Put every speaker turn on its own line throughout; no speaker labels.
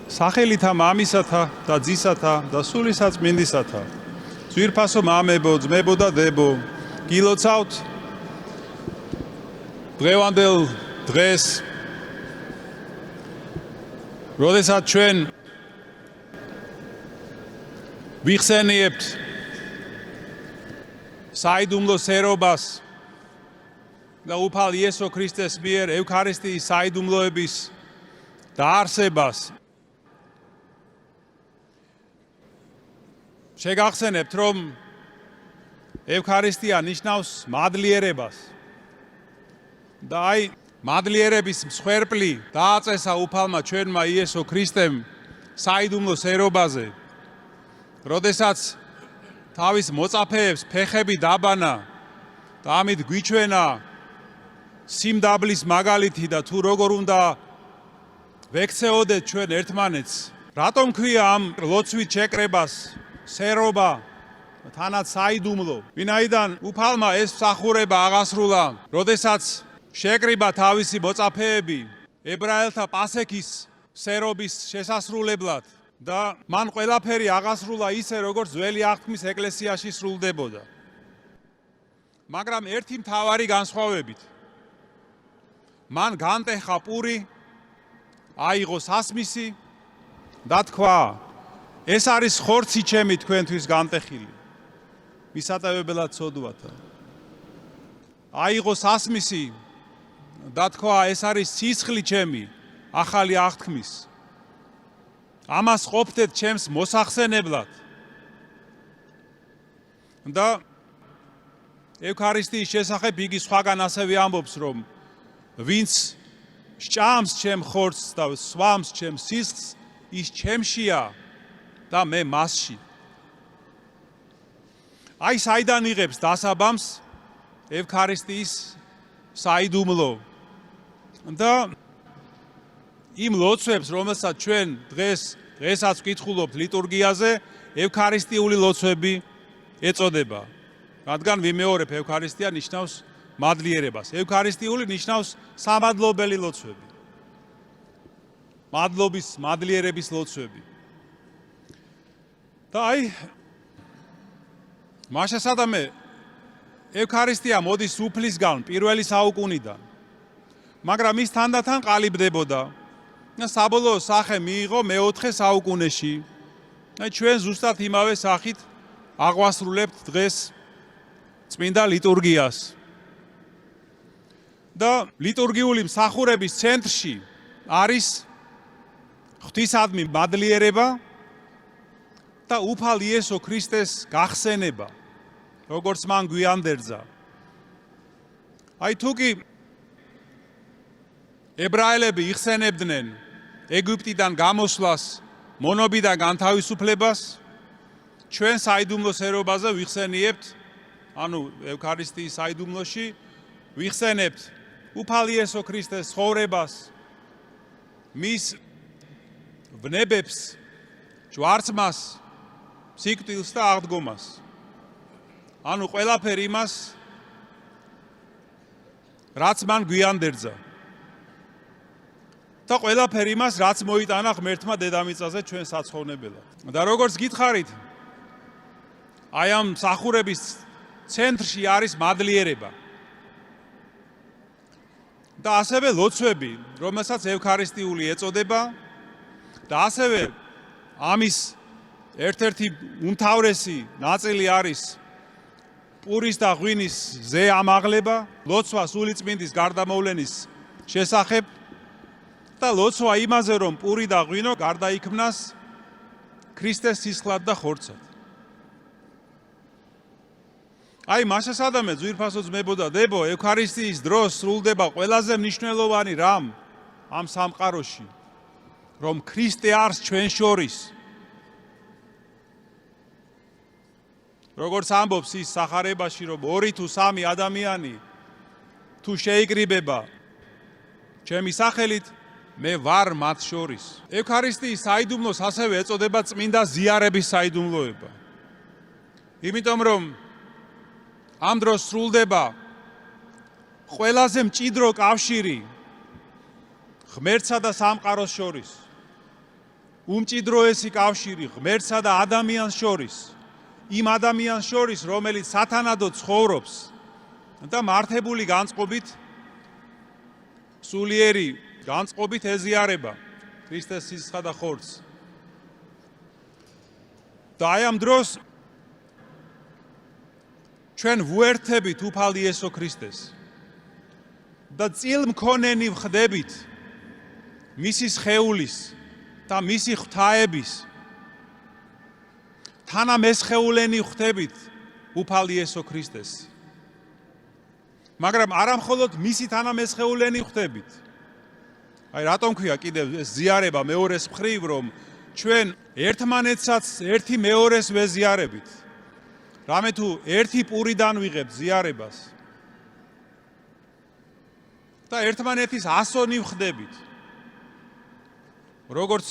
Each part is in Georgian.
სახელითა მამისათა და ძისათა და სულისაწმინდისათა. ძვირფასო მამებო, ძმებო და დებო, გილოცავთ დღევანდელ დღეს, როდესაც ჩვენ ვიხსენიებთ საიდუმლო სერობას და უფალ იესო ქრისტეს მიერ ევქარისტიის საიდუმლოების დაარსებას. შეგახსენებთ, რომ ევქარისტია ნიშნავს მადლიერებას და აი მადლიერების მსხვერპლი დააწესა უფალმა ჩვენმა იესო ქრისტემ საიდუმლო სერობაზე, როდესაც თავის მოწაფეებს ფეხები დაბანა და ამით გვიჩვენა სიმდაბლის მაგალითი და თუ როგორ უნდა ვექცეოდეთ ჩვენ ერთმანეთს. რატომ ქვია ამ ლოცვით შეკრებას სერობა, თანაც საიდუმლო? ვინაიდან უფალმა ეს მსახურება აღასრულა, როდესაც შეკრიბა თავისი მოწაფეები ებრაელთა პასექის სერობის შესასრულებლად და მან ყველაფერი აღასრულა ისე, როგორც ძველი აღთქმის ეკლესიაში სრულდებოდა. მაგრამ ერთი მთავარი განსხვავებით. მან განტეხა პური, აიღო სასმისი და თქვა, ეს არის ხორცი ჩემი თქვენთვის განტეხილი, მისატევებლად ცოდვათა. აიღო სასმისი და თქვა, ეს არის სისხლი ჩემი ახალი აღთქმის, ამას ყოფდეთ ჩემს მოსახსენებლად. და ევქარისტიის შესახებ იგი სხვაგან ასევე ამბობს, რომ ვინც სჭამს ჩემ ხორცს და სვამს ჩემ სისხლს, ის ჩემშია და მე მასში. აი საიდან იღებს დასაბამს ევქარისტიის საიდუმლო და იმ ლოცვებს, რომელსაც ჩვენ დღესაც ვკითხულობთ ლიტურგიაზე, ევქარისტიული ლოცვები ეწოდება. რადგან ვიმეორებ, ევქარისტია ნიშნავს მადლიერებას. ევქარისტიული ნიშნავს სამადლობელი ლოცვები. მადლობის, მადლიერების ლოცვები. და აი მაშასადამე ევქარისტია მოდის უფლისგან პირველი საუკუნიდან. მაგრამ ის თანდათან ყალიბდებოდა და საბოლოო სახე მიიღო მეოთხე საუკუნეში. აი ჩვენ ზუსტად იმავე სახით აღვასრულებთ დღეს წმინდა ლიტურგიას. და ლიტურგიული მსახურების ცენტრში არის ღვთისადმი მადლიერება და უფალ იესო ქრისტეს გახსენება, როგორც მან გვიანდერძა. აი თუ კი ებრაელები იხსენებდნენ ეგვიპტიდან გამოსვლას, მონობიდან განთავისუფლებას, ჩვენ საიდუმლო სერობაზე ვიხსენიებთ, ანუ ევქარისტიის საიდუმლოში ვიხსენებთ უფალ იესო ქრისტეს ცხოვრებას, მის ვნებებს, ჯვარცმას, სიკვდილს და აღდგომას. ანუ ყველაფერ იმას, რაც მან გვიანდერძა. და ყველაფერ იმას, რაც მოიტანა ღმერთმა დედამიწაზე ჩვენ საცხოვნებელად. და როგორც გითხარით, აი ამ მსახურების ცენტრში არის მადლიერება. და ასევე ლოცვები, რომელსაც ევქარისტიული ეწოდება და ასევე ამის ერთ-ერთი უმთავრესი ნაწილი არის პურის და ღვინის ზე ამაღლება, ლოცვა სულიწმინდის გარდამოვლენის შესახებ და ლოცვა იმაზე, რომ პური და ღვინო გარდაიქმნას ქრისტეს სისხლად და ხორცად. აი მაშასადამე ძვირფასო ძმებო და დებო, ევქარისტიის დროს სრულდება ყველაზე მნიშვნელოვანი რამ ამ სამყაროში, რომ ქრისტე არის ჩვენ შორის. როგორც ამბობს ის სახარებაში, რომ 2 თუ 3 ადამიანი თუ შეიკრიბება ჩემი სახელით, მე ვარ მათ შორის. ევქარისტიის საიდუმლოს ასევე ეწოდება წმინდა ზიარების საიდუმლოება. იმიტომ რომ ამ დროს სრულდება ყველაზე მჭიდრო კავშირი ღმერთსა და სამყაროს შორის. უმჭიდროესი კავშირი ღმერთსა და ადამიანს შორის, იმ ადამიანს შორის, რომელიც სათანადოდ ცხოვრობს და მართებული განწყობით, სულიერი განწყობით ეზიარება ქრისტეს სისხლსა და ხორცს. და აი ამ დროს ჩვენ ვუერთებით უფალ იესო ქრისტეს და წილმქონენი ვხდებით მისი სხეულის და მისი ღვთაების თანამესხეულენი ვხდებით უფალ იესო ქრისტეს. მაგრამ არა მხოლოდ მისი თანამესხეულენი ვხდებით. აი რატომ ქვია კიდევ ეს ზიარება მეორეს მხრივ, რომ ჩვენ ერთმანეთსაც ერთი მეორეს ვეზიარებით. რამე თუ ერთი პურიდან ვიღებთ ზიარებას და ერთმანეთის ასონი ვხდებით. როგორც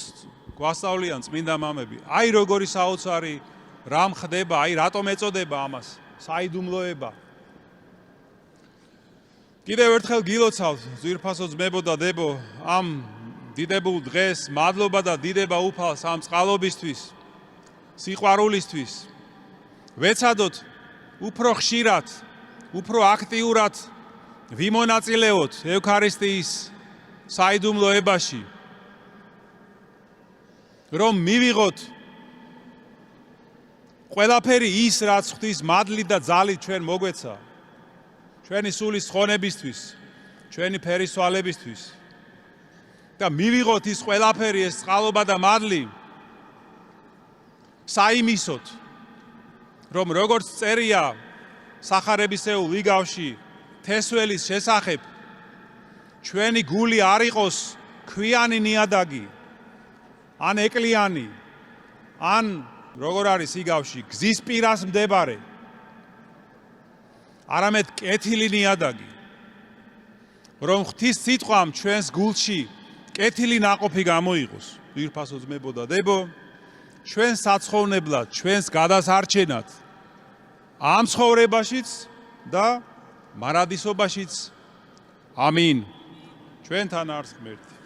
გვასწავლიან წმინდა მამები, აი როგორი საოცარი რამ ხდება, აი რატომ ეწოდება ამას საიდუმლოება. კიდევ ერთხელ გილოცავთ, ძვირფასო ძმებო და დებო, ამ დიდებულ დღეს მადლობა და დიდება უფალს ამ წყალობისთვის, სიყვარულისთვის. ვეცადოთ უფრო ხშირად, უფრო აქტიურად ვიმონაწილეოთ ევქარისტიის საიდუმლოებაში, რომ მივიღოთ ყველაფერი ის, რაც ღვთის მადლით და ძალით ჩვენ მოგვეცა, ჩვენი სულის ხონებისთვის, ჩვენი ფერისვალებისთვის და მივიღოთ ის ყველაფერი, ეს წყალობა და მადლი საიმისოთ, რომ როგორც წერია სახარებისეულ იგავში თესველის შესახებ, ჩვენი გული არ იყოს ქვიანი ნიადაგი, ან ეკლიანი, ან როგორ არის იგავში, გზის პირას მდებარე, არამედ კეთილი ნიადაგი, რომ ღვთის სიტყვამ ჩვენს გულში კეთილი ნაყოფი გამოიღოს. ძვირფასო ძმებო და დებო, ჩვენს საცხოვნებლად, ჩვენს გადასარჩენად, ამ ცხოვრებაშიც და მარადისობაშიც. ამინ. ჩვენთან არს ღმერთი.